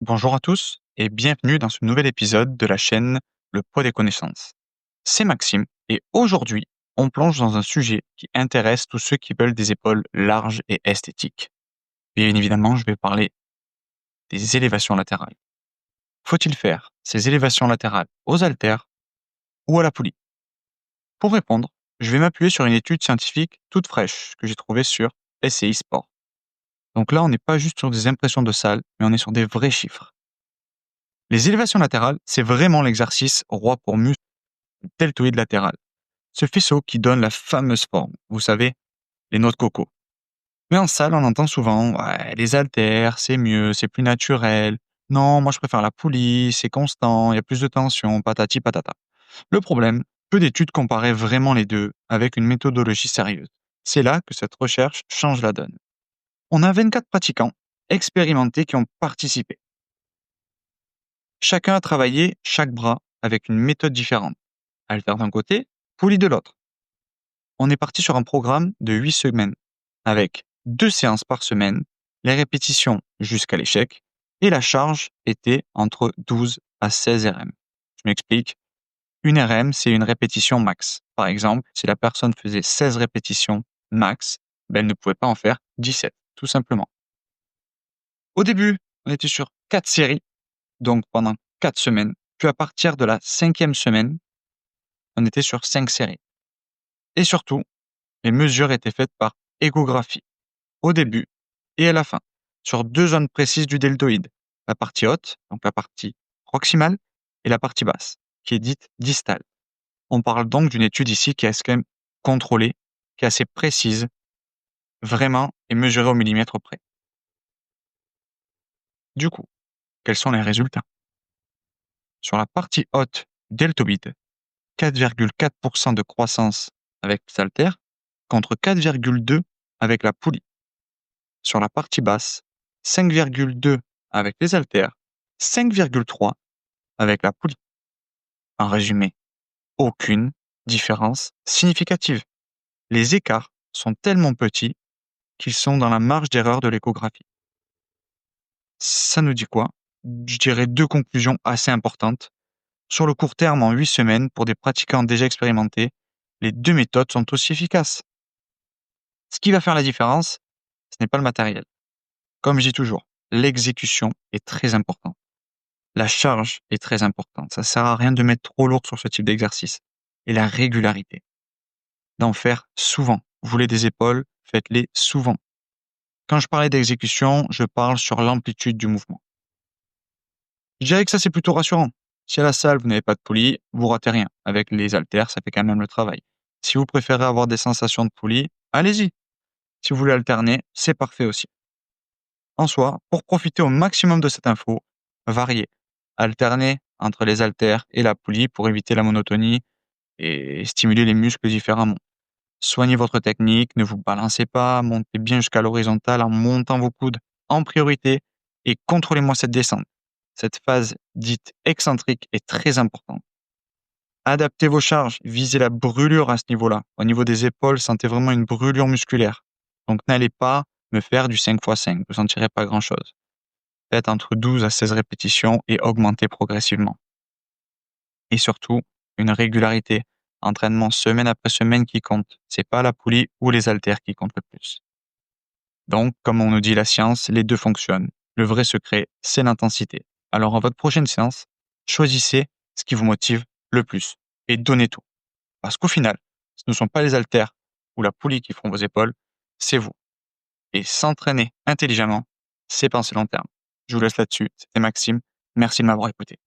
Bonjour à tous et bienvenue dans ce nouvel épisode de la chaîne Le poids des connaissances. C'est Maxime et aujourd'hui, on plonge dans un sujet qui intéresse tous ceux qui veulent des épaules larges et esthétiques. Bien évidemment, je vais parler des élévations latérales. Faut-il faire ces élévations latérales aux haltères ou à la poulie? Pour répondre, je vais m'appuyer sur une étude scientifique toute fraîche que j'ai trouvée sur SCI Sport. Donc là, on n'est pas juste sur des impressions de salle, mais on est sur des vrais chiffres. Les élévations latérales, c'est vraiment l'exercice roi pour muscles deltoïde latéral. Ce faisceau qui donne la fameuse forme, vous savez, les noix de coco. Mais en salle, on entend souvent ouais, les haltères, c'est mieux, c'est plus naturel. Non, moi je préfère la poulie, c'est constant, il y a plus de tension, patati patata. Le problème, peu d'études comparaient vraiment les deux avec une méthodologie sérieuse. C'est là que cette recherche change la donne. On a 24 pratiquants expérimentés qui ont participé. Chacun a travaillé chaque bras avec une méthode différente. Haltère d'un côté, poulie de l'autre. On est parti sur un programme de 8 semaines, avec 2 séances par semaine, les répétitions jusqu'à l'échec, et la charge était entre 12 à 16 RM. Je m'explique. Une RM, c'est une répétition max. Par exemple, si la personne faisait 16 répétitions max, ben, elle ne pouvait pas en faire 17, tout simplement. Au début, on était sur 4 séries, donc pendant 4 semaines. Puis à partir de la 5e semaine, on était sur 5 séries. Et surtout, les mesures étaient faites par échographie, au début et à la fin, sur 2 zones précises du deltoïde, la partie haute, donc la partie proximale, et la partie basse, qui est dite distale. On parle donc d'une étude ici qui est quand même contrôlée, qui est assez précise, vraiment, et mesurée au millimètre près. Du coup, quels sont les résultats? Sur la partie haute du deltoïde, 4,4% de croissance avec les haltères, contre 4,2% avec la poulie. Sur la partie basse, 5,2 avec les haltères, 5,3 avec la poulie. En résumé, aucune différence significative. Les écarts sont tellement petits qu'ils sont dans la marge d'erreur de l'échographie. Ça nous dit quoi? Je dirais 2 conclusions assez importantes. Sur le court terme, en 8 semaines, pour des pratiquants déjà expérimentés, les 2 méthodes sont aussi efficaces. Ce qui va faire la différence, ce n'est pas le matériel. Comme je dis toujours, l'exécution est très importante. La charge est très importante. Ça sert à rien de mettre trop lourd sur ce type d'exercice. Et la régularité. D'en faire souvent. Vous voulez des épaules, faites-les souvent. Quand je parlais d'exécution, je parle sur l'amplitude du mouvement. Je dirais que ça, c'est plutôt rassurant. Si à la salle, vous n'avez pas de poulie, vous ratez rien. Avec les haltères, ça fait quand même le travail. Si vous préférez avoir des sensations de poulie, allez-y. Si vous voulez alterner, c'est parfait aussi. En soi, pour profiter au maximum de cette info, variez. Alternez entre les haltères et la poulie pour éviter la monotonie et stimuler les muscles différemment. Soignez votre technique, ne vous balancez pas, montez bien jusqu'à l'horizontale en montant vos coudes en priorité et contrôlez-moi cette descente. Cette phase dite excentrique est très importante. Adaptez vos charges, visez la brûlure à ce niveau-là. Au niveau des épaules, sentez vraiment une brûlure musculaire. Donc n'allez pas me faire du 5x5, vous ne sentirez pas grand-chose. Faites entre 12 à 16 répétitions et augmentez progressivement. Et surtout, une régularité. Entraînement semaine après semaine qui compte. C'est pas la poulie ou les haltères qui comptent le plus. Donc, comme on nous dit la science, les deux fonctionnent. Le vrai secret, c'est l'intensité. Alors, à votre prochaine séance, choisissez ce qui vous motive le plus et donnez tout. Parce qu'au final, ce ne sont pas les haltères ou la poulie qui feront vos épaules, c'est vous. Et s'entraîner intelligemment, c'est penser long terme. Je vous laisse là-dessus. C'était Maxime. Merci de m'avoir écouté.